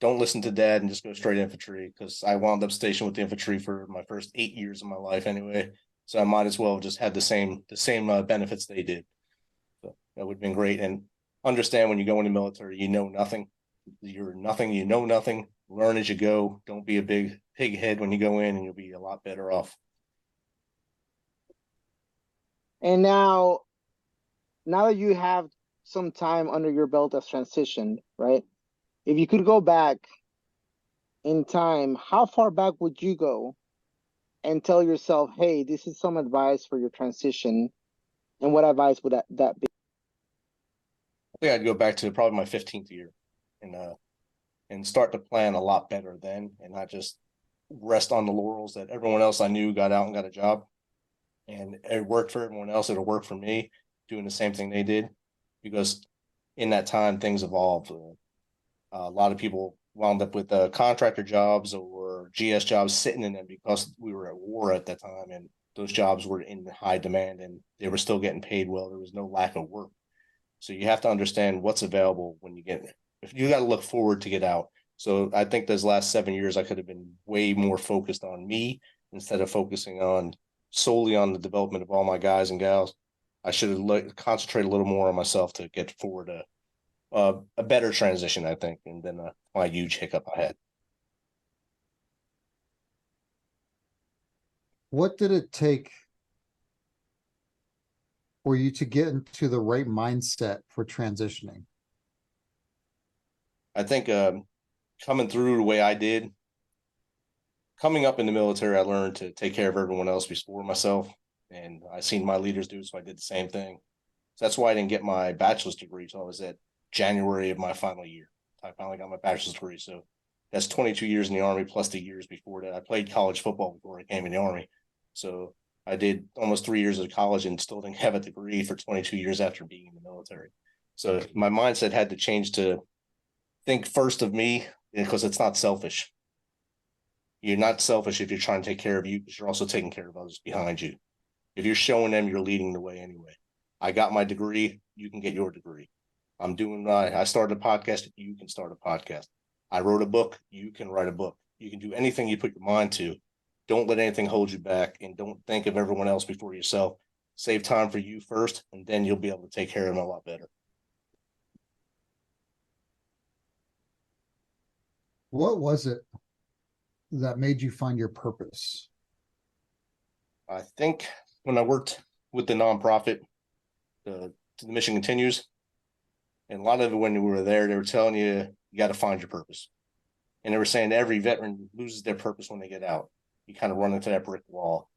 Don't listen to dad and just go straight infantry, because I wound up stationed with the infantry for my first 8 years of my life anyway. So I might as well have just had the same benefits they did. So that would have been great. And understand when you go in the military, you know nothing. You're nothing. You know nothing. Learn as you go. Don't be a big pig head when you go in, and you'll be a lot better off. And now that you have some time under your belt as transitioned, right? If you could go back in time, how far back would you go and tell yourself, hey, this is some advice for your transition? And what advice would that be? I think I'd go back to probably my 15th year and start to plan a lot better then, and not just rest on the laurels that everyone else I knew got out and got a job. And it worked for everyone else. It'll work for me doing the same thing they did, because in that time, things evolved. A lot of people wound up with contractor jobs or GS jobs sitting in them because we were at war at that time, and those jobs were in high demand and they were still getting paid well. There was no lack of work. So you have to understand what's available when you get, if you got to look forward to get out. So I think those last 7 years, I could have been way more focused on me instead of focusing on solely on the development of all my guys and gals. I should have concentrated a little more on myself to get forward a better transition, I think, and then my huge hiccup I had. What did it take for you to get into the right mindset for transitioning? I think coming through the way I did, coming up in the military, I learned to take care of everyone else before myself. And I seen my leaders do, so I did the same thing. So that's why I didn't get my bachelor's degree until I was at January of my final year. I finally got my bachelor's degree. So that's 22 years in the Army plus the years before that. I played college football before I came in the Army. So I did almost 3 years of college and still didn't have a degree for 22 years after being in the military. So my mindset had to change to think first of me, because it's not selfish. You're not selfish if you're trying to take care of you, because you're also taking care of others behind you. If you're showing them, you're leading the way anyway. I got my degree. You can get your degree. I started a podcast. You can start a podcast. I wrote a book. You can write a book. You can do anything you put your mind to. Don't let anything hold you back, and don't think of everyone else before yourself. Save time for you first, and then you'll be able to take care of them a lot better. What was it that made you find your purpose? I think when I worked with the nonprofit, the mission continues. And a lot of it, when we were there, they were telling you got to find your purpose. And they were saying every veteran loses their purpose when they get out. You kind of run into that brick wall.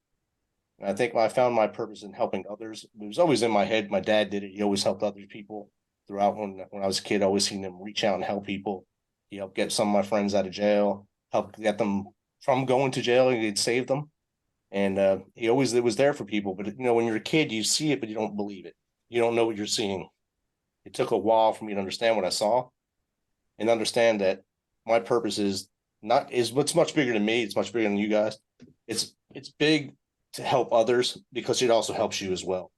And I think when I found my purpose in helping others, it was always in my head. My dad did it. He always helped other people throughout. When I was a kid, I always seen him reach out and help people. He helped get some of my friends out of jail, helped get them from going to jail. He'd save them. And it was there for people. But, when you're a kid, you see it, but you don't believe it. You don't know what you're seeing. It took a while for me to understand what I saw and understand that my purpose is what's much bigger than me. It's much bigger than you guys. it's big to help others because it also helps you as well.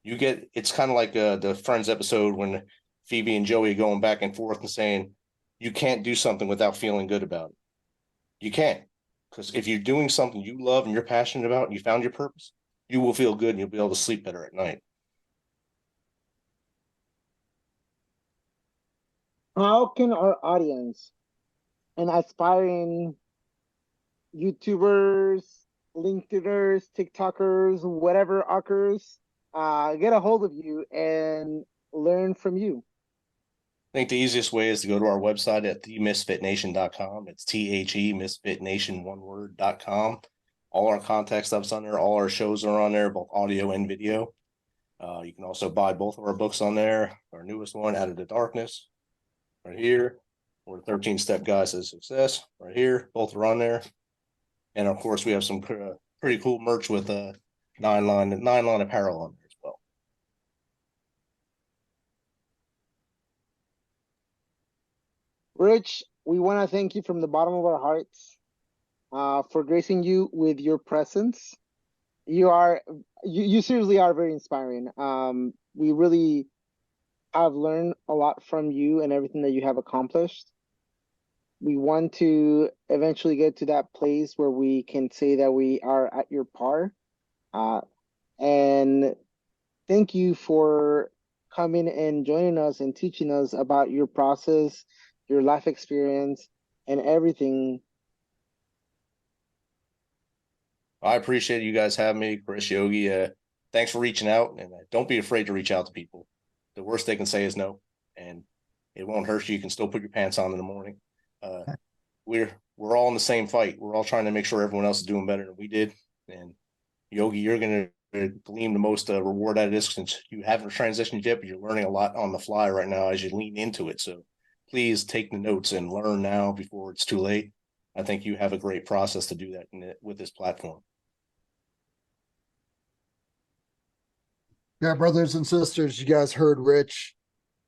It's kind of like the Friends episode when Phoebe and Joey are going back and forth and saying, you can't do something without feeling good about it. You can't. Because if you're doing something you love and you're passionate about and you found your purpose, you will feel good and you'll be able to sleep better at night. How can our audience and aspiring YouTubers, LinkedIners, TikTokers, whatever occurs, get a hold of you and learn from you? I think the easiest way is to go to our website at themisfitnation.com. It's THE misfitnation, one word.com. All our contact stuff's on there. All our shows are on there, both audio and video. You can also buy both of our books on there. Our newest one, Out of the Darkness, right here, or 13-Step Guides to Success, right here. Both are on there. And of course, we have some pretty cool merch with nine-line apparel on there as well. Rich, we want to thank you from the bottom of our hearts for gracing you with your presence. You seriously are very inspiring. We really have learned a lot from you and everything that you have accomplished. We want to eventually get to that place where we can say that we are at your par. And thank you for coming and joining us and teaching us about your process, your life experience, and everything. I appreciate you guys having me, Chris, Yogi. Thanks for reaching out, and don't be afraid to reach out to people. The worst they can say is no, and it won't hurt you. You can still put your pants on in the morning. We're all in the same fight. We're all trying to make sure everyone else is doing better than we did. And Yogi, you're going to glean the most reward out of this since you haven't transitioned yet, but you're learning a lot on the fly right now as you lean into it. So please take the notes and learn now before it's too late. I think you have a great process to do that with this platform. Yeah, brothers and sisters, you guys heard Rich.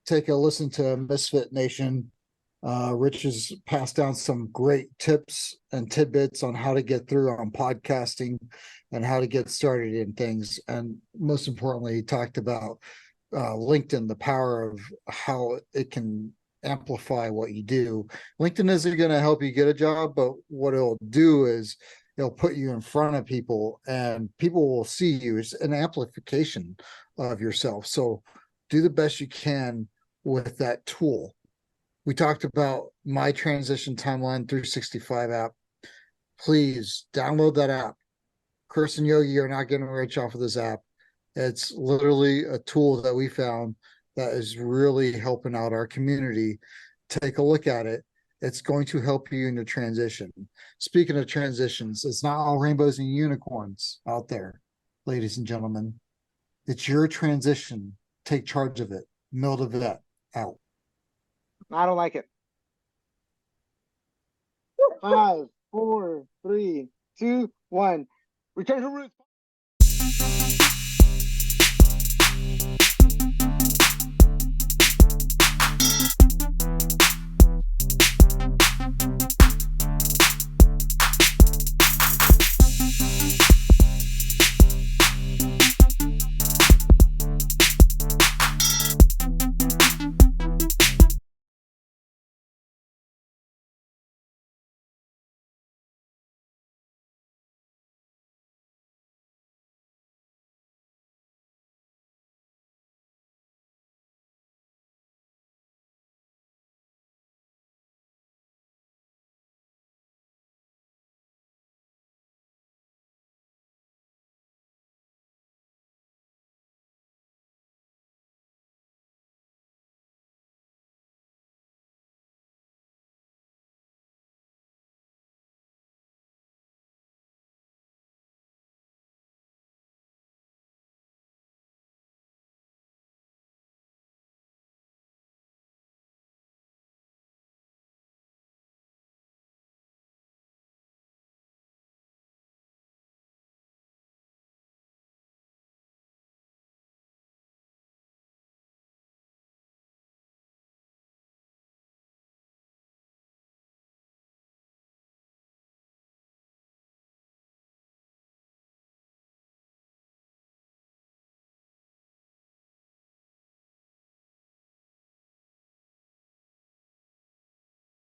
Take a listen to Misfit Nation. Rich has passed down some great tips and tidbits on how to get through on podcasting and how to get started in things. And most importantly, he talked about LinkedIn, the power of how it can amplify what you do. LinkedIn isn't going to help you get a job, but what it'll do is it'll put you in front of people and people will see you. It's an amplification of yourself. So do the best you can with that tool. We talked about my transition timeline 365 app. Please download that app. Chris and Yogi are not getting rich off of this app. It's literally a tool that we found that is really helping out our community. Take a look at it. It's going to help you in your transition. Speaking of transitions, it's not all rainbows and unicorns out there, ladies and gentlemen. It's your transition. Take charge of it. Mil2Vet out. I don't like it. 5, 4, 3, 2, 1. Return to roots.